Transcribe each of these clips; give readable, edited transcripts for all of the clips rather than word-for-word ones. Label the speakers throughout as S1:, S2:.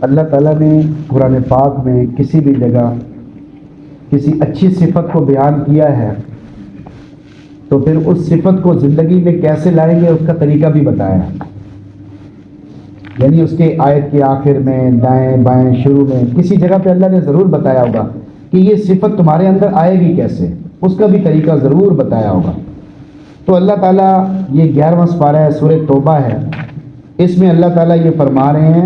S1: اللہ تعالیٰ نے قرآن پاک میں کسی بھی جگہ کسی اچھی صفت کو بیان کیا ہے تو پھر اس صفت کو زندگی میں کیسے لائیں گے اس کا طریقہ بھی بتایا ہے۔ یعنی اس کے آیت کے آخر میں، دائیں بائیں، شروع میں کسی جگہ پہ اللہ نے ضرور بتایا ہوگا کہ یہ صفت تمہارے اندر آئے گی کیسے، اس کا بھی طریقہ ضرور بتایا ہوگا۔ تو اللہ تعالیٰ، یہ 11واں سپارہ ہے، سورہ توبہ ہے، اس میں اللہ تعالیٰ یہ فرما رہے ہیں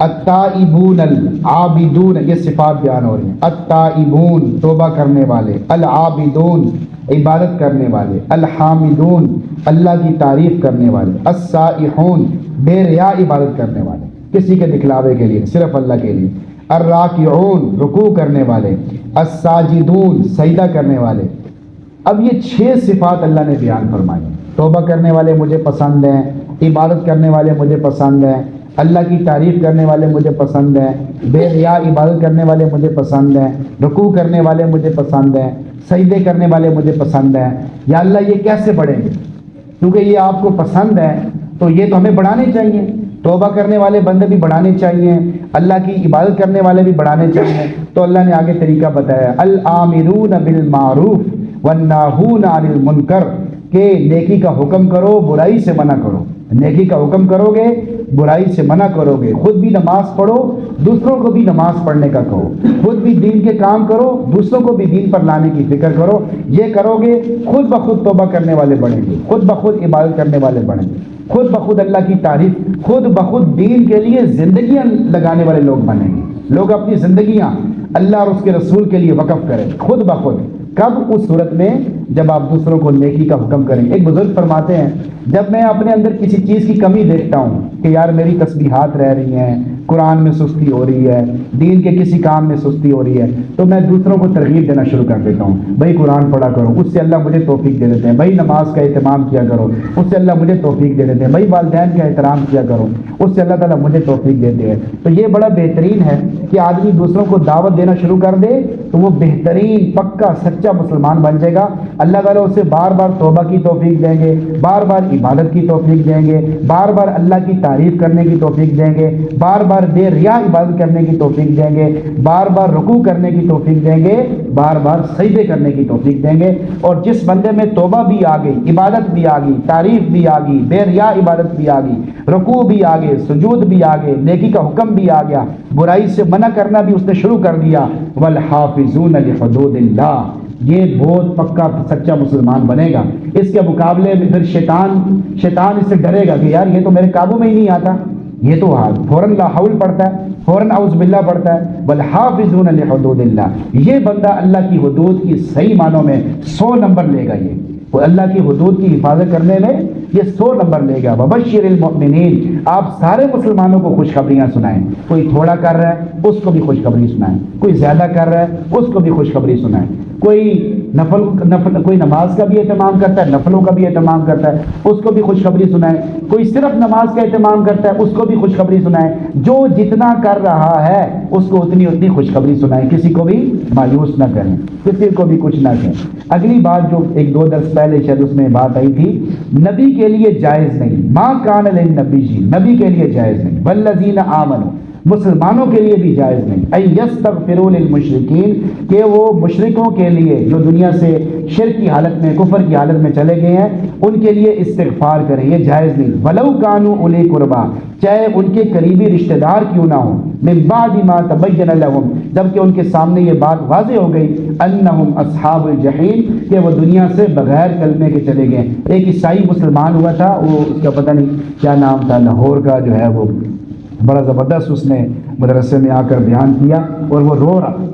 S1: التائبون العابدون، یہ صفات بیان ہو رہی ہیں۔ التائبون توبہ کرنے والے، العابدون عبادت کرنے والے، الحامدون اللہ کی تعریف کرنے والے، السائحون بے ریا عبادت کرنے والے، کسی کے دکھلاوے کے لیے، صرف اللہ کے لیے، الراکعون رکوع کرنے والے، الساجدون سجدہ کرنے والے۔ اب یہ 6 صفات اللہ نے بیان فرمائی۔ توبہ کرنے والے مجھے پسند ہیں، عبادت کرنے والے مجھے پسند ہیں، اللہ کی تعریف کرنے والے مجھے پسند ہیں، بے ریا عبادت کرنے والے مجھے پسند ہیں، رکوع کرنے والے مجھے پسند ہیں، سجدے کرنے والے مجھے پسند ہیں۔ یا اللہ یہ کیسے بڑھیں گے؟ کیونکہ یہ آپ کو پسند ہے تو یہ تو ہمیں بڑھانے چاہیے۔ توبہ کرنے والے بندے بھی بڑھانے چاہیے، اللہ کی عبادت کرنے والے بھی بڑھانے چاہیے۔ تو اللہ نے آگے طریقہ بتایا، الآمرون بالمعروف والناہون عن المنکر، کہ نیکی کا حکم کرو، برائی سے منع کرو۔ نیکی کا حکم کرو گے، برائی سے منع کرو گے، خود بھی نماز پڑھو، دوسروں کو بھی نماز پڑھنے کا کہو، خود بھی دین کے کام کرو، دوسروں کو بھی دین پر لانے کی فکر کرو۔ یہ کرو گے، خود بخود توبہ کرنے والے بڑھیں گے، خود بخود عبادت کرنے والے بڑھیں گے، خود بخود اللہ کی تعریف، خود بخود دین کے لیے زندگیاں لگانے والے لوگ بنیں گے۔ لوگ اپنی زندگیاں اللہ اور اس کے رسول کے لیے وقف کریں، خود بخود۔ کب؟ اس صورت میں جب آپ دوسروں کو نیکی کا حکم کریں۔ ایک بزرگ فرماتے ہیں، جب میں اپنے اندر کسی چیز کی کمی دیکھتا ہوں کہ یار میری تسبیحات رہ رہی ہیں، قرآن میں سستی ہو رہی ہے، دین کے کسی کام میں سستی ہو رہی ہے، تو میں دوسروں کو ترغیب دینا شروع کر دیتا ہوں، بھائی قرآن پڑھا کرو، اس سے اللہ مجھے توفیق دے دیتے ہیں، بھائی نماز کا اہتمام کیا کرو، اس سے اللہ مجھے توفیق دے دیتے ہیں، بھائی والدین کا احترام کیا کرو، اس سے اللہ تعالیٰ مجھے توفیق دیتے ہیں۔ تو یہ بڑا بہترین ہے کہ آدمی دوسروں کو دعوت دینا شروع کر دے تو وہ بہترین پکا سچا مسلمان بن جائے گا۔ اللہ تعالیٰ اسے بار بار توبہ کی توفیق دیں گے، بار بار عبادت کی توفیق دیں گے، بار بار اللہ کی تعریف کرنے کی توفیق دیں گے، بار بار بے ریا عبادت کرنے کی توفیق دیں گے، بار بار رکوع کرنے کی توفیق دیں گے، بار بار سجدے کرنے کی توفیق دیں گے۔ اور جس بندے میں توبہ بھی آ گئی، عبادت بھی آ گئی، تعریف بھی آ گئی، بے ریا عبادت بھی آ گئی، رکوع بھی آ گئے، سجود بھی آ گئے، نیکی کا حکم بھی آ گیا، برائی سے منع کرنا بھی اس نے شروع کر دیا، والحافظون لحدود اللہ، یہ بہت پکا سچا مسلمان بنے گا۔ اس کے مقابلے میں پھر شیطان اس سے ڈرے گا کہ یار یہ تو میرے قابو میں ہی نہیں آتا، یہ تو فوراً لا حول پڑھتا ہے، فوراً اعوذ باللہ پڑھتا ہے، والحافظون لحدود اللہ، یہ بندہ اللہ کی حدود کی صحیح معنوں میں 100 نمبر لے گا۔ یہ وہ اللہ کی حدود کی حفاظت کرنے میں یہ 100 نمبر لے گا۔ وبشر المؤمنین، آپ سارے مسلمانوں کو خوشخبریاں سنائیں، کوئی تھوڑا کر رہا ہے اس کو بھی خوشخبری سنائیں، کوئی زیادہ کر رہا ہے اس کو بھی خوشخبری سنائیں، کوئی کوئی نماز کا بھی اہتمام کرتا ہے، نفلوں کا بھی اہتمام کرتا ہے، اس کو بھی خوشخبری سنائیں، کوئی صرف نماز کا اہتمام کرتا ہے اس کو بھی خوشخبری سنائیں، جو جتنا کر رہا ہے اس کو اتنی خوشخبری سنائیں، کسی کو بھی مایوس نہ کریں، کسی کو بھی کچھ نہ کہیں۔ اگلی بات جو 1-2 درس پہلے شاید اس میں بات آئی تھی، نبی کے لیے جائز نہیں، ما کان للنبی، نبی کے لیے جائز نہیں، والذین آمنوا، مسلمانوں کے لیے بھی جائز نہیں، ان یستغفروا للمشرکین، کہ وہ مشرکوں کے لیے جو دنیا سے شرک کی حالت میں، کفر کی حالت میں چلے گئے ہیں، ان کے لیے استغفار کریں، یہ جائز نہیں۔ ولو کانوا اولی قربا، چاہے ان کے قریبی رشتہ دار کیوں نہ ہوں، من بعد ما تبین لهم، جبکہ ان کے سامنے یہ بات واضح ہو گئی، انہم اصحاب الجحیم، کہ وہ دنیا سے بغیر کلمے کے چلے گئے۔ ایک عیسائی مسلمان ہوا تھا، وہ اس کا پتہ نہیں کیا نام تھا، لاہور کا جو ہے، وہ بڑا زبردست اس نے مدرسے میں آ کر بیان کیا، اور وہ رو رہا،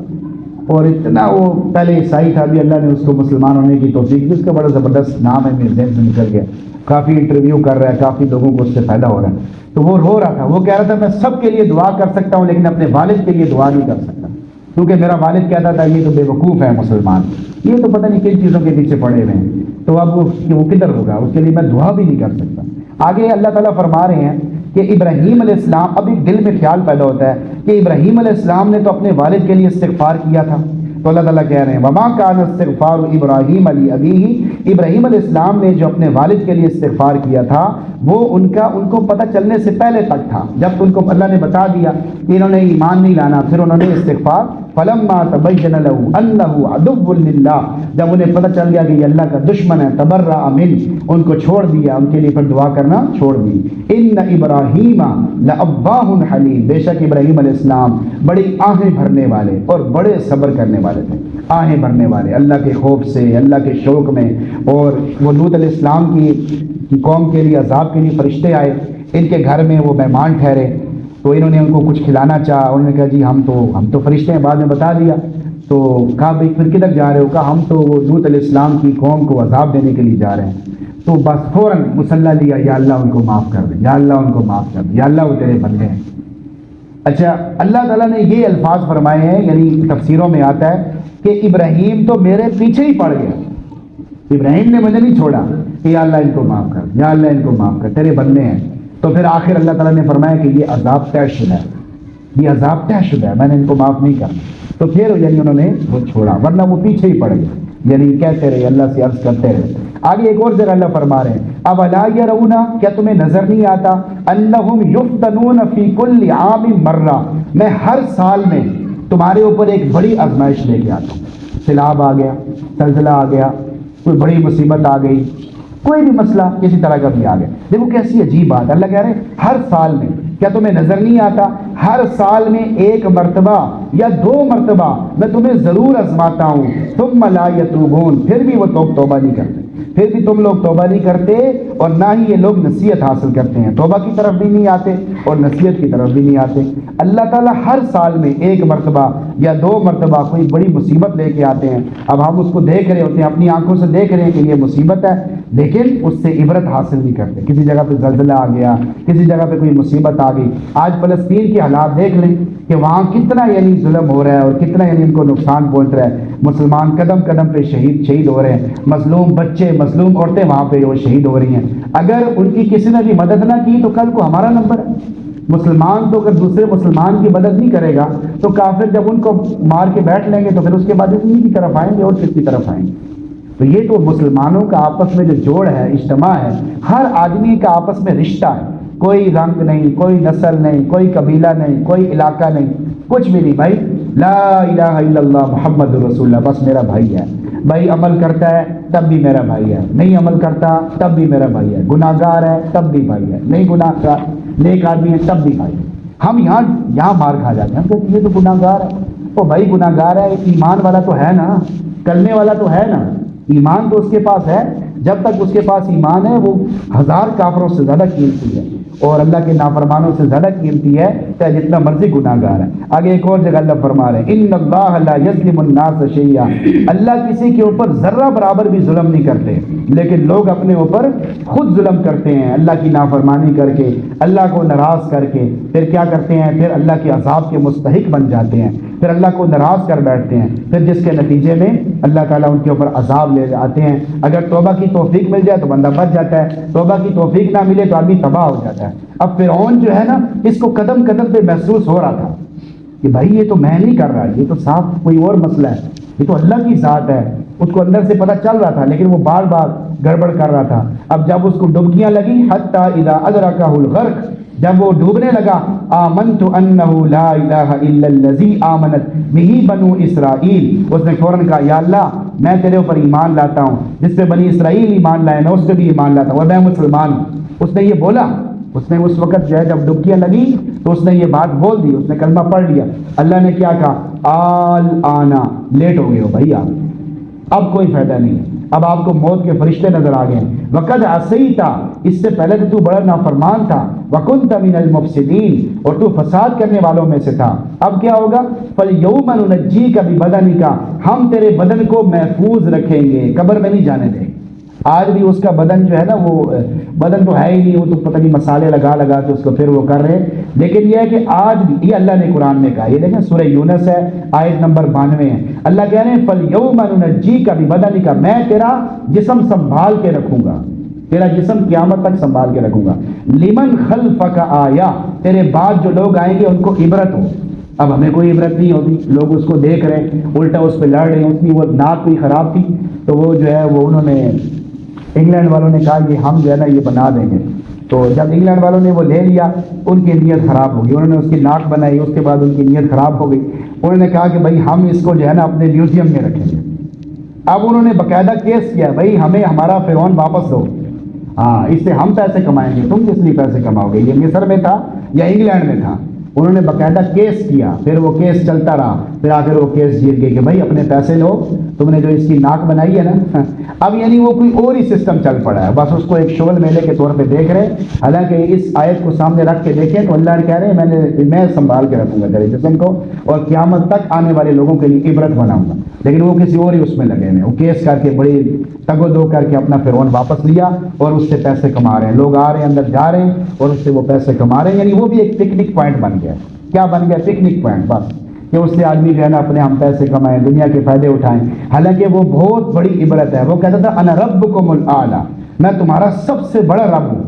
S1: اور اتنا وہ پہلے عیسائی تھا، بھی اللہ نے اس کو مسلمان ہونے کی توفیق دی، اس کا بڑا زبردست نام ہے، میرے ذہن سے نکل گیا، کافی انٹرویو کر رہا ہے، کافی لوگوں کو اس سے فائدہ ہو رہا ہے۔ تو وہ رو رہا تھا، وہ کہہ رہا تھا میں سب کے لیے دعا کر سکتا ہوں لیکن اپنے والد کے لیے دعا نہیں کر سکتا، کیونکہ میرا والد کہتا تھا یہ تو بے وقوف ہے مسلمان، یہ تو پتہ نہیں کن چیزوں کے پیچھے پڑے ہوئے ہیں، تو اب وہ کدھر ہوگا، اس کے لیے میں دعا بھی نہیں کر سکتا۔ آگے اللہ تعالیٰ فرما رہے ہیں کہ ابراہیم علیہ السلام، اب ایک دل میں خیال پیدا ہوتا ہے کہ ابراہیم علیہ السلام نے تو اپنے والد کے لیے استغفار کیا تھا، تو اللہ تعالیٰ کہہ رہے ہیں وما کان استغفار ابراہیم علی ابیہ، ابراہیم علیہ السلام نے جو اپنے والد کے لیے استغفار کیا تھا وہ ان کو پتہ چلنے سے پہلے تک تھا. جب ان کو اللہ نے بتا دیا کہ انہوں نے ایمان نہیں لانا، پھر انہوں نے استغفار فلما تبین له انه عدو للہ، جب انہیں پتہ چل گیا کہ یہ اللہ کا دشمن ہے، تبرأ من، ان کو چھوڑ دیا، ان کے لیے پھر دعا کرنا چھوڑ دی. ان ابراہیم لأواہ حلیم، بے شک ابراہیم علیہ السلام بڑی آہیں بھرنے والے اور بڑے صبر کرنے والے تھے. آہیں بھرنے والے اللہ کے خوف سے، اللہ کے شوق میں. اور وہ لوط علیہ السلام کی قوم کے لیے عذاب کے لیے فرشتے آئے، ان کے گھر میں وہ مہمان ٹھہرے، تو انہوں نے ان کو کچھ کھلانا چاہا. انہوں نے کہا جی ہم تو فرشتے ہیں، بعد میں بتا دیا. تو کہا بھائی پھر کدھر جا رہے ہو؟ کہا ہم تو وہ لوط علیہ السلام کی قوم کو عذاب دینے کے لیے جا رہے ہیں. تو بس فوراً مصلی لیا، یا اللہ ان کو معاف کر دے، یا اللہ ان کو معاف کر دے، یا اللہ وہ تیرے بندے ہیں. اچھا، اللہ تعالیٰ نے یہ الفاظ فرمائے ہیں، یعنی تفسیروں میں آتا ہے کہ ابراہیم تو میرے پیچھے ہی پڑ گیا، ابراہیم نے مجھے نہیں چھوڑا کہ یا اللہ ان کو معاف کر، یا اللہ ان کو معاف کر، تیرے بندے ہیں. تو پھر آخر اللہ تعالیٰ نے فرمایا کہ یہ عذاب طے شدہ ہے، یہ عذاب طے شدہ ہے، میں نے ان کو معاف نہیں کرنا. تو پھر یعنی انہوں نے وہ چھوڑا، ورنہ وہ پیچھے ہی پڑ گئے، یعنی کہتے رہے، اللہ سے عرض کرتے رہے. آگے ایک اور جگہ اللہ فرما رہے ہیں اولا یرون، کیا تمہیں نظر نہیں آتا انہم یفتنون فی کل عام مرہ، میں ہر سال میں تمہارے اوپر ایک بڑی آزمائش لے کے آتا ہوں. سیلاب آ گیا، زلزلہ آ گیا، کوئی بڑی مصیبت آ گئی، کوئی بھی مسئلہ کسی طرح کا بھی آ گیا. دیکھو کیسی عجیب بات ہے، اللہ کہہ رہے ہیں ہر سال میں، کیا تمہیں نظر نہیں آتا ہر سال میں ایک مرتبہ یا 2 مرتبہ میں تمہیں ضرور آزماتا ہوں. ثم لا یتوبون، پھر بھی وہ توبہ نہیں کرتے، پھر بھی تم لوگ توبہ نہیں کرتے، اور نہ ہی یہ لوگ نصیحت حاصل کرتے ہیں، توبہ کی طرف بھی نہیں آتے اور نصیحت کی طرف بھی نہیں آتے. اللہ تعالیٰ ہر سال میں 1 مرتبہ یا 2 مرتبہ کوئی بڑی مصیبت لے کے آتے ہیں. اب ہم اس کو دیکھ رہے ہوتے ہیں، اپنی آنکھوں سے دیکھ رہے ہیں کہ یہ مصیبت ہے، لیکن اس سے عبرت حاصل نہیں کرتے. کسی جگہ پہ زلزلہ آ گیا، کسی جگہ پہ کوئی مصیبت آ گئی. آج فلسطین کے حالات دیکھ لیں کہ وہاں کتنا یعنی ظلم ہو رہا ہے اور کتنا یعنی ان کو نقصان پہنچ رہا ہے. مسلمان قدم قدم پہ شہید ہو رہے ہیں، مظلوم بچے، مظلوم عورتیں وہاں پہ وہ شہید ہو رہی ہیں. اگر ان کی کسی نے بھی مدد نہ کی تو کل کو ہمارا نمبر ہے. مسلمان تو اگر دوسرے مسلمان کی مدد نہیں کرے گا تو کافر جب ان کو مار کے بیٹھ لیں گے تو پھر اس کے بعد انہی کی طرف آئیں گے اور کس کی طرف آئیں گے. تو یہ تو مسلمانوں کا آپس میں جو جوڑ ہے، اجتماع ہے، ہر آدمی کا آپس میں رشتہ ہے، کوئی رنگ نہیں، کوئی نسل نہیں، کوئی قبیلہ نہیں، کوئی علاقہ نہیں، کچھ بھی نہیں. بھائی لا الہ الا اللہ محمد رسول اللہ، بس میرا بھائی ہے. بھائی عمل کرتا ہے تب بھی میرا بھائی ہے، نہیں عمل کرتا تب بھی میرا بھائی ہے، گناہ گار ہے تب بھی بھائی ہے، نہیں گناہ گار نیک آدمی ہے تب بھی بھائی ہے. ہم یہاں مار کھا جاتے ہیں، ہم کہتے ہیں یہ تو گناہ گار ہے. تو بھائی گناہ گار ہے، ایمان والا تو ہے نا، کلمے والا تو ہے نا، ایمان تو اس کے پاس ہے. جب تک اس کے پاس ایمان ہے وہ 1000 کافروں سے زیادہ قیمتی ہے اور اللہ کے نافرمانوں سے زیادہ قیمتی ہے، چاہے جتنا مرضی گناہ گار ہے. آگے ایک اور جگہ اللہ فرما رہے ہیں ان اللہ لا یظلم الناس شیئا، اللہ کسی کے اوپر ذرہ برابر بھی ظلم نہیں کرتے، لیکن لوگ اپنے اوپر خود ظلم کرتے ہیں، اللہ کی نافرمانی کر کے، اللہ کو ناراض کر کے، پھر کیا کرتے ہیں، پھر اللہ کے عذاب کے مستحق بن جاتے ہیں، پھر اللہ کو ناراض کر بیٹھتے ہیں، پھر جس کے نتیجے میں اللہ تعالیٰ ان کے اوپر عذاب لے جاتے ہیں. اگر توبہ کی توفیق مل جائے تو بندہ بچ جاتا ہے، توبہ کی توفیق نہ ملے تو آدمی تباہ ہو جاتا ہے. اب فرعون جو ہے نا، اس کو قدم قدم پہ محسوس ہو رہا تھا کہ بھائی یہ تو میں نہیں کر رہا، یہ تو صاف کوئی اور مسئلہ ہے، یہ تو اللہ کی ذات ہے. اس کو اندر سے پتہ چل رہا تھا لیکن وہ بار بار گڑبڑ کر رہا تھا. اب جب اس کو ڈبکیاں لگی حتی اذا ادرکہ الغرق، جب وہ ڈوبنے لگا، آمنت انہ لا الہ الا الذی آمنت بہ بنو اسرائیل، اس نے فوراً کہا یا اللہ میں تیرے اوپر ایمان لاتا ہوں جس پہ بنی اسرائیل ایمان لائے، میں اس پہ بھی ایمان لاتا ہوں اور میں مسلمان ہوں. اس نے یہ بولا، اس نے اس وقت جو ہے جب ڈبکیاں لگی تو اس نے یہ بات بول دی، اس نے کلمہ پڑھ لیا. اللہ نے کیا کہا، آل آنا، لیٹ ہو گئے ہو بھائی آپ، اب کوئی فائدہ نہیں ہے، اب آپ کو موت کے فرشتے نظر آ گئے. وقد عصیت، اس سے پہلے تو بڑا نافرمان تھا، وکنت من المفسدین، اور تو فساد کرنے والوں میں سے تھا. اب کیا ہوگا، فالیوم ننجیک ببدنک، ہم تیرے بدن کو محفوظ رکھیں گے، قبر میں نہیں جانے دیں. آج بھی اس کا بدن جو ہے نا، وہ بدن تو ہے ہی نہیں، وہ تو پتہ نہیں مسالے لگا لگا کے اس کو پھر وہ کر رہے ہیں. لیکن یہ ہے کہ آج بھی یہ اللہ نے قرآن میں کہا، یہ دیکھیں سورہ یونس ہے، آیت نمبر 92 ہے. اللہ کہہ رہے ہیں فَالْيَوْمَ نُنَجِّيكَ بِبَدَنِكَ، میں تیرا جسم سنبھال کے رکھوں گا، تیرا جسم قیامت تک سنبھال کے رکھوں گا. لِمَنْ خَلْفَكَ آیَةٌ، تیرے بعد جو لوگ آئیں گے ان کو عبرت ہو. اب ہمیں کوئی عبرت نہیں ہوتی، لوگ اس کو دیکھ رہے ہیں، الٹا اس پہ لڑ رہے ہیں، اس کی وہ ناک بھی خراب تھی تو وہ جو ہے وہ انہوں نے انگلینڈ والوں نے کہا کہ ہم جو ہے نا یہ بنا دیں گے، تو جب انگلینڈ والوں نے وہ لے لیا ان کی نیت خراب ہو گئی، انہوں نے اس کی ناک بنائی، اس کے بعد ان کی نیت خراب ہو گئی، انہوں نے کہا کہ بھائی ہم اس کو جو ہے نا اپنے میوزیم میں رکھیں گے۔ اب انہوں نے باقاعدہ کیس کیا، بھائی ہمیں ہمارا فرعون واپس دو، ہاں اس سے ہم پیسے کمائیں گے، تم کس لیے پیسے کماؤ گے؟ یہ مصر میں تھا یا انگلینڈ میں تھا؟ انہوں نے باقاعدہ کیس کیا، پھر وہ کیس چلتا رہا، پھر آخر وہ کیس جیت گئے کہ بھائی اپنے پیسے لو، تم نے جو اس کی ناک بنائی ہے نا اب یعنی وہ کوئی اور ہی سسٹم چل پڑا ہے، بس اس کو ایک شغل میلے کے طور پہ دیکھ رہے ہیں۔ حالانکہ اس آیت کو سامنے رکھ کے دیکھیں تو اللہ نے کہہ رہے ہیں میں سنبھال کے رکھوں گا تیرے جسم کو اور قیامت تک آنے والے لوگوں کے لیے عبرت بناؤں گا، لیکن وہ کسی اور ہی اس میں لگے ہیں، وہ کیس کر کے بڑی تگ و دو کر کے اپنا فرعون واپس لیا اور اس سے پیسے کما رہے ہیں، لوگ آ رہے ہیں اندر جا رہے ہیں اور اس سے وہ پیسے کما رہے ہیں، یعنی وہ بھی ایک پکنک پوائنٹ بن گیا۔ کیا بن گیا؟ پکنک پوائنٹ، بس کہ اس سے آدمی جو ہے نا اپنے ہم پیسے کمائیں، دنیا کے فائدے اٹھائیں، حالانکہ وہ بہت بڑی عبرت ہے۔ وہ کہتا تھا انا ربکم الاعلی، میں تمہارا سب سے بڑا رب ہوں۔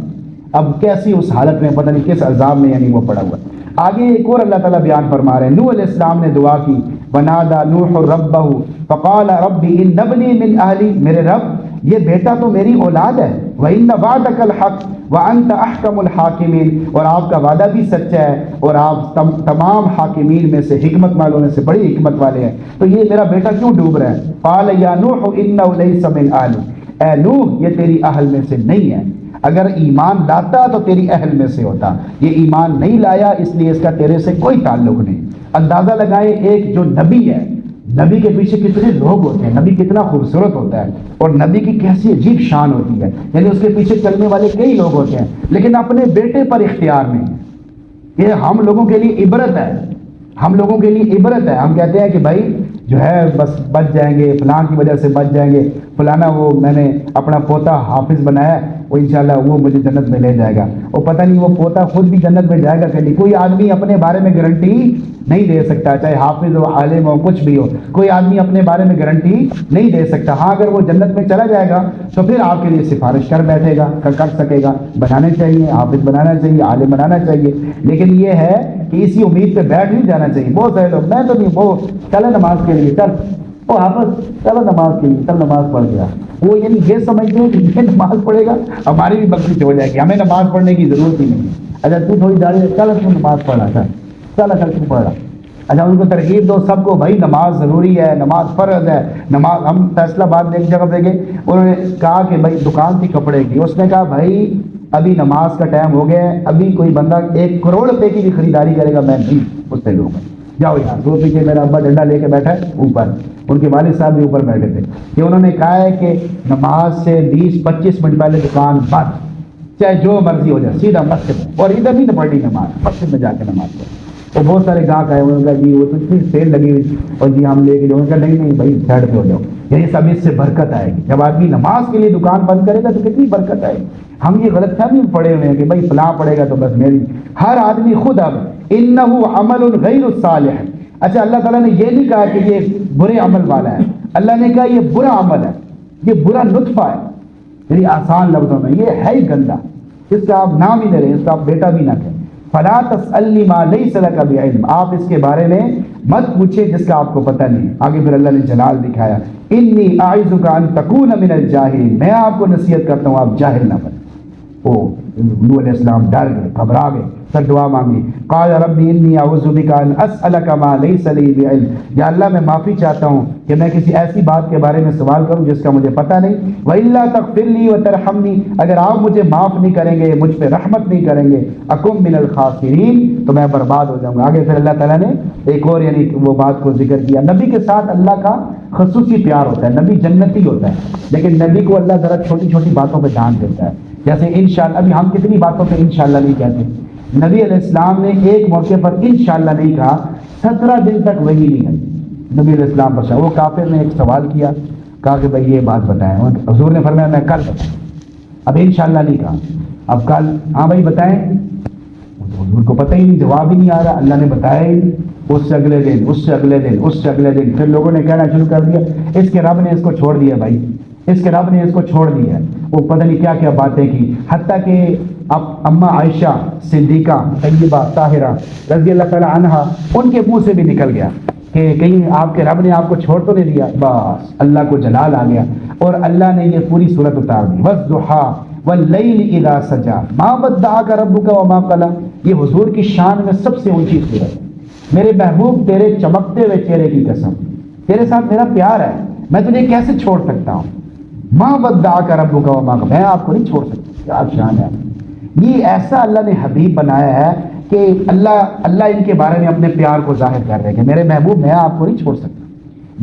S1: اب کیسی اس حالت میں، پتہ نہیں کس عذاب میں یعنی وہ پڑا ہوا۔ آگے ایک اور اللہ تعالیٰ بیان فرما رہے ہیں، نوح علیہ السلام نے دعا کی، ونادى نوح ربہ فقال رب ان ابنی من اہلی، میرے رب یہ بیٹا تو میری اولاد ہے، وَإِنَّ وَعْدَكَ الْحَقُّ وَأَنْتَ أَحْكَمُ الْحَاكِمِينَ، اور آپ کا وعدہ بھی سچا ہے اور آپ تمام حاکمین میں سے، حکمت والوں میں سے بڑی حکمت والے ہیں، تو یہ میرا بیٹا کیوں ڈوب رہا ہے؟ قال یا نوح إِنَّهُ لَيْسَ مِنْ أَهْلِكَ، اے نوح یہ تیری اہل میں سے نہیں ہے، اگر ایمان لاتا تو تیری اہل میں سے ہوتا، یہ ایمان نہیں لایا اس لیے اس کا تیرے سے کوئی تعلق نہیں۔ اندازہ لگائیں ایک جو نبی ہے، نبی کے پیچھے کتنے لوگ ہوتے ہیں، نبی کتنا خوبصورت ہوتا ہے اور نبی کی کیسی عجیب شان ہوتی ہے، یعنی اس کے پیچھے چلنے والے کئی لوگ ہوتے ہیں، لیکن اپنے بیٹے پر اختیار نہیں۔ یہ ہم لوگوں کے لیے عبرت ہے، ہم لوگوں کے لیے عبرت ہے۔ ہم کہتے ہیں کہ بھائی جو ہے بس بچ جائیں گے، فلاں کی وجہ سے بچ جائیں گے، فلانا وہ میں نے اپنا پوتا حافظ بنایا وہ انشاءاللہ وہ مجھے جنت میں لے جائے گا، اور پتہ نہیں وہ پوتا خود بھی جنت میں جائے گا کہ نہیں۔ کوئی آدمی اپنے بارے میں گارنٹی نہیں دے سکتا، چاہے حافظ ہو، عالم ہو، کچھ بھی ہو، کوئی آدمی اپنے بارے میں گارنٹی نہیں دے سکتا۔ ہاں اگر وہ جنت میں چلا جائے گا تو پھر آپ کے لیے سفارش کر بیٹھے گا، کر سکے گا، بنانے چاہیے، حافظ بنانا چاہیے، عالم بنانا چاہیے، لیکن یہ ہے کہ اسی امید پہ بیٹھ نہیں جانا چاہیے۔ بہت سارے لوگ، میں تو نہیں، وہ چلے نماز کے لیے، چل وہ حافظ چلو نماز کے لیے، چل نماز پڑھ گیا، وہ یعنی یہ سمجھتے ہیں کہ یہ نماز پڑھے گا ہماری بھی بخشش ہو جائے گی، ہمیں نماز پڑھنے کی ضرورت ہی نہیں ہے۔ اچھا تو تھوڑی داڑھی چل تو نماز پڑھا، چل اگر تو پڑھ رہا، اچھا ان کو ترغیب دو سب کو، بھائی نماز ضروری ہے، نماز فرض ہے، نماز۔ ہم فیصلہ باد میں ایک جگہ پہ گئے، انہوں نے کہا کہ بھائی دکان تھی کپڑے کی، اس نے کہا بھائی ابھی نماز کا ٹائم ہو گیا ہے، ابھی کوئی بندہ 1 کروڑ روپے کی بھی خریداری کرے گا میں نہیں اس سے لوں گا، جاؤ یار۔ دو پیچھے میرا ابا ڈنڈا لے کے بیٹھا ہے اوپر، ان کے والد صاحب بھی اوپر بیٹھے تھے، کہ انہوں نے کہا ہے کہ نماز سے 20-25 منٹ پہلے دکان بند، چاہے جو مرضی ہو جائے، سیدھا مسجد، اور ادھر نہیں تو پڑھنی نماز، مسجد میں جا کے نماز پڑھ۔ اور بہت سارے گاہک آئے، انہوں نے کہا جی وہ تو اتنی سیل لگی ہوئی تھی اور جی ہم لے کے جاؤ، کہا نہیں بھائی سائڈ پہ ہو جاؤ، یعنی سب اس سے برکت آئے گی۔ جب آدمی نماز کے لیے دکان بند کرے گا تو کتنی برکت آئے گی۔ ہم یہ غلط فہمی میں پڑے ہوئے ہیں کہ بھائی فلاں پڑے گا تو بس میری، ہر آدمی خود اب انہ عمل غیر الصالح۔ اچھا اللہ تعالیٰ نے یہ نہیں کہا کہ یہ برے عمل والا ہے، اللہ نے کہا یہ برا عمل ہے، یہ برا نطفہ ہے، یعنی آسان لفظوں میں یہ ہے ہی گندا، اس کا آپ نام ہی نہ لیں، اس کا آپ بیٹا بھی نہ کہیں۔ فلا تسألنی ما لیس لک بعلم، آپ اس کے بارے میں مت پوچھیں جس کا آپ کو پتہ نہیں۔ آگے پھر اللہ نے جلال دکھایا، انی اعظک ان تکون من الجاہلین، میں آپ کو نصیحت کرتا ہوں آپ جاہل نہ بنیں۔ نوح علیہ السلام ڈر گئے، گھبرا گئے، پھر دعا مانگی، قال ربی انی اعوذ بک ان اسألک ما لیس لی بعلم، یا اللہ میں معافی چاہتا ہوں کہ میں کسی ایسی بات کے بارے میں سوال کروں جس کا مجھے پتہ نہیں، وَإِلَّا تَغْفِرْ لِي وَتَرْحَمْنِي، اگر آپ مجھے معاف نہیں کریں گے، مجھ پہ رحمت نہیں کریں گے، اکم من الخاسرین، تو میں برباد ہو جاؤں گا۔ آگے پھر اللہ تعالیٰ نے ایک اور یعنی وہ بات کو ذکر کیا، نبی کے ساتھ اللہ کا خصوصی پیار ہوتا ہے، نبی جنتی ہوتا ہے، لیکن نبی کو اللہ ذرا چھوٹی چھوٹی باتوں پہ دھیان دیتا ہے، جیسے انشاءاللہ، ابھی ہم کتنی باتوں پہ انشاءاللہ نہیں کہتے، نبی علیہ السلام نے ایک موقع پر انشاءاللہ نہیں کہا، 17 دن تک وہی نہیں ہے نبی علیہ السلام پر۔ وہ کافر نے ایک سوال کیا، کہا کہ بھائی یہ بات بتائیں، حضور نے فرمایا میں کل بتاؤں، اب انشاءاللہ نہیں کہا، اب کل ہاں بھائی بتائیں، حضور کو پتہ ہی نہیں، جواب ہی نہیں آ رہا، اللہ نے بتایا ہی نہیں۔ اس سے اگلے دن، اس سے اگلے دن، اس سے اگلے دن، پھر لوگوں نے کہنا شروع کر دیا اس کے رب نے اس کو چھوڑ دیا بھائی، اس کے رب نے اس کو چھوڑ دیا ہے، وہ پتہ نہیں کیا کیا باتیں کی، حتیٰ کہ اب اماں عائشہ صدیقہ طیبہ طاہرہ رضی اللہ تعالی عنہا ان کے منہ سے بھی نکل گیا کہ کہیں آپ کے رب نے آپ کو چھوڑ تو نہیں دیا، بس اللہ کو جلال آ گیا اور اللہ نے یہ پوری صورت اتار دی، والضحیٰ واللیل اذا سجا ما ودعک ربک وما قلی۔ یہ حضور کی شان میں سب سے اونچی صورت ہے۔ میرے محبوب تیرے چمکتے ہوئے چہرے کی قسم، تیرے ساتھ میرا پیار ہے، میں تجھے کیسے چھوڑ سکتا ہوں؟ ما ودعک ربک وما قلی، میں آپ کو نہیں چھوڑ سکتا، کیا شان ہے۔ یہ ایسا اللہ نے حبیب بنایا ہے کہ اللہ ان کے بارے میں اپنے پیار کو ظاہر کر رہے ہیں کہ میرے محبوب میں آپ کو نہیں چھوڑ سکتا،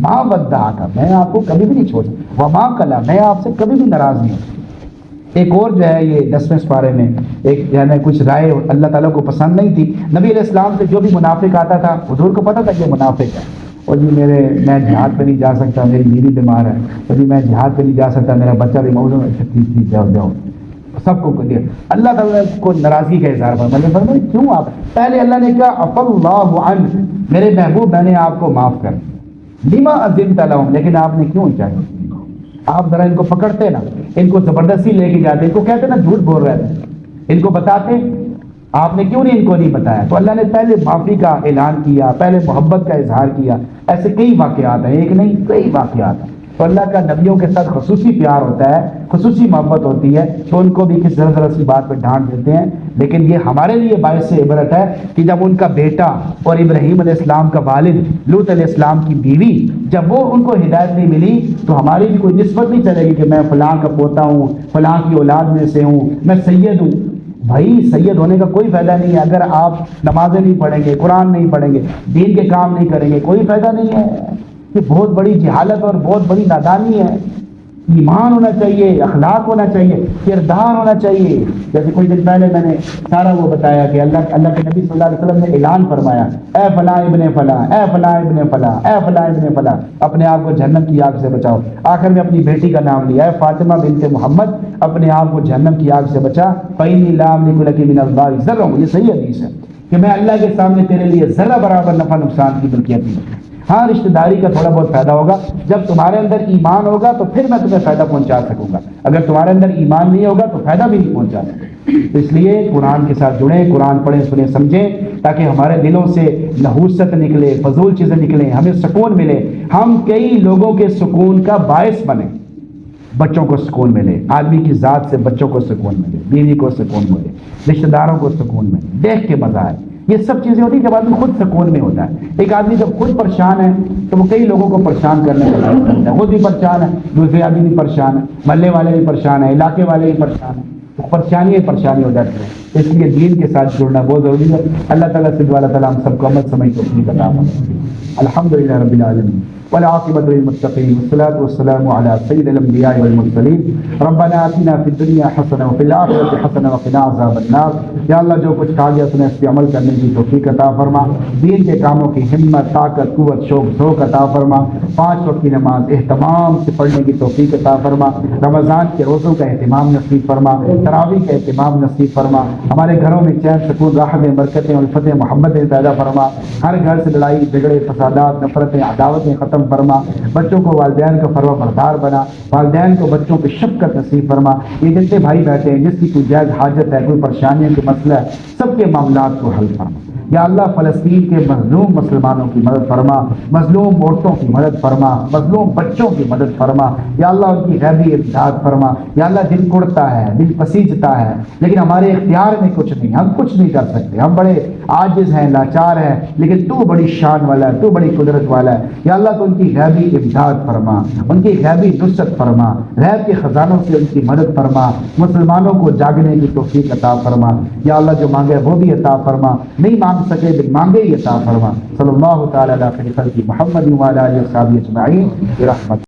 S1: ما ودعک، میں آپ کو کبھی بھی نہیں چھوڑ سکتا، وما قلی، میں آپ سے کبھی بھی ناراض نہیں ہوں۔ ایک اور جو ہے یہ 10ویں سپارے میں ایک جو ہے نا کچھ رائے اللہ تعالیٰ کو پسند نہیں تھی، نبی علیہ السلام سے جو بھی منافق آتا تھا حضور کو پتہ تھا کہ یہ منافق ہے، اور جی میں جہاد پہ نہیں جا سکتا، میری بیوی بیمار ہے، اور جی میں جہاد پہ نہیں جا سکتا، میرا بچہ بھی موجود ہے، ٹھیک جاؤ سب کو دیا۔ اللہ تعالیٰ کو ناراضگی کا اظہار فرمایا، کیوں آپ پہلے اللہ نے کہا عفا اللہ عنک، میرے محبوب میں نے آپ کو معاف کر، لما اذنت لهم، لیکن آپ نے کیوں چاہیے؟ آپ ذرا ان کو پکڑتے نا، ان کو زبردستی لے کے جاتے، ان کو کہتے نا جھوٹ بول رہے تھے، ان کو بتاتے، آپ نے کیوں نہیں ان کو نہیں بتایا؟ تو اللہ نے پہلے معافی کا اعلان کیا، پہلے محبت کا اظہار کیا۔ ایسے کئی واقعات ہیں، ایک نہیں کئی واقعات ہیں۔ تو اللہ کا نبیوں کے ساتھ خصوصی پیار ہوتا ہے، خصوصی محبت ہوتی ہے، تو ان کو بھی کس ذرا سی بات پہ ڈانٹ دیتے ہیں، لیکن یہ ہمارے لیے باعث عبرت ہے کہ جب ان کا بیٹا اور ابراہیم علیہ السلام کا والد لوط علیہ السلام کی بیوی جب وہ ان کو ہدایت نہیں ملی تو ہماری بھی کوئی نسبت نہیں چلے گی کہ میں فلاں کا پوتا ہوں، فلاں کی اولاد میں سے ہوں، میں سید ہوں۔ بھائی سید ہونے کا کوئی فائدہ نہیں ہے اگر آپ نمازیں نہیں پڑھیں گے، قرآن نہیں پڑھیں گے، دین کے کام نہیں کریں گے، کوئی فائدہ نہیں ہے۔ یہ بہت بڑی جہالت اور بہت بڑی نادانی ہے۔ ایمان ہونا چاہیے، اخلاق ہونا چاہیے، کردار ہونا چاہیے۔ جیسے کچھ دن پہلے میں نے سارا وہ بتایا کہ اللہ کے نبی صلی اللہ علیہ وسلم نے اعلان فرمایا، اے فلاں ابن فلاں، اے فلاں ابن فلاں، اے فلاں ابن فلاں، اپنے آپ کو جہنم کی آگ سے بچاؤ۔ آخر میں اپنی بیٹی کا نام لیا، اے فاطمہ بنت محمد، اپنے آپ کو جہنم کی آگ سے بچا، فإنی لا أملك لك من الله ذرا۔ یہ صحیح حدیث ہے کہ میں اللہ کے سامنے تیرے لیے ذرہ برابر نفع نقصان کی ملکیت نہیں رکھتا۔ ہاں رشتہ داری کا تھوڑا بہت فائدہ ہوگا، جب تمہارے اندر ایمان ہوگا تو پھر میں تمہیں فائدہ پہنچا سکوں گا، اگر تمہارے اندر ایمان نہیں ہوگا تو فائدہ بھی نہیں پہنچا سکوں۔ اس لیے قرآن کے ساتھ جڑیں، قرآن پڑھیں سنیں سمجھیں، تاکہ ہمارے دلوں سے نحوست نکلے، فضول چیزیں نکلیں، ہمیں سکون ملے، ہم کئی لوگوں کے سکون کا باعث بنیں۔ بچوں کو سکون ملے، آدمی کی ذات سے بچوں کو سکون ملے، بیوی کو سکون ملے، رشتہ داروں کو سکون ملے، دیکھ کے مزہ آئے۔ یہ سب چیزیں ہوتی ہیں جب آدمی خود سکون میں ہوتا ہے۔ ایک آدمی جب خود پریشان ہے تو وہ کئی لوگوں کو پریشان کرنے کا باعث بنتا ہے، خود بھی پریشان ہے، دوسرے آدمی بھی پریشان ہے، محلے والے بھی پریشان ہیں، علاقے والے بھی پریشان ہیں، تو پریشانی ہو جاتی ہے۔ اس لیے دین کے ساتھ جڑنا بہت ضروری ہے۔ اللہ تعالیٰ سے دعا تعالیٰ ہم سب کو عمل سمجھ کو اپنی عطا فرمائے۔ الحمدللہ رب العالمین والعاقبۃ للمتقین والصلاۃ والسلام علی سید الانبیاء والمرسلین ربنا آتنا فی الدنیا حسنہ وفی الآخرۃ حسنہ وقنا عذاب النار۔ یا اللہ جو کچھ کہا گیا تم نے اس پہ عمل کرنے کی توفیق عطا فرما، دین کے کاموں کی ہمت، طاقت، قوت، شوق ذوق عطا فرما، 5 وقت کی نماز اہتمام سے پڑھنے کی توفیق عطا فرما، رمضان کے روزوں کا اہتمام نصیب فرما، تراویح کا اہتمام نصیب فرما، ہمارے گھروں میں چین سکون راحتیں برکتیں الفتیں محبتیں پیدا فرما، ہر گھر سے لڑائی جھگڑے فسادات نفرتیں عداوتیں ختم فرما، بچوں کو والدین کا فرما بردار بنا، والدین کو بچوں پہ شفقت نصیب فرما۔ یہ جتنے بھائی بیٹھے ہیں جس کی کوئی جائز حاجت ہے، کوئی پریشانی ہے، کوئی مسئلہ ہے، سب کے معاملات کو حل فرما۔ یا اللہ فلسطین کے مظلوم مسلمانوں کی مدد فرما، مظلوم عورتوں کی مدد فرما، مظلوم بچوں کی مدد فرما۔ یا اللہ ان کی غیبی امداد فرما۔ یا اللہ دل کڑتا ہے، دل پسیجتا ہے، لیکن ہمارے اختیار میں کچھ نہیں، ہم کچھ نہیں کر سکتے، ہم بڑے عاجز ہیں، لاچار ہیں، لیکن تو بڑی شان والا ہے، تو بڑی قدرت والا ہے۔ یا اللہ تو ان کی غیبی امداد فرما، ان کی غیبی نصرت فرما، غیب کے خزانوں سے ان کی مدد فرما، مسلمانوں کو جاگنے کی توفیق عطا فرما۔ یا اللہ جو مانگے وہ بھی عطا فرما، نہیں مانگ سکے لیکن مانگے ہی عطا فرما۔ صلی اللہ تعالی علی خیر خلق محمد وعلی آلہ وصحبہ اجمعین برحمتک۔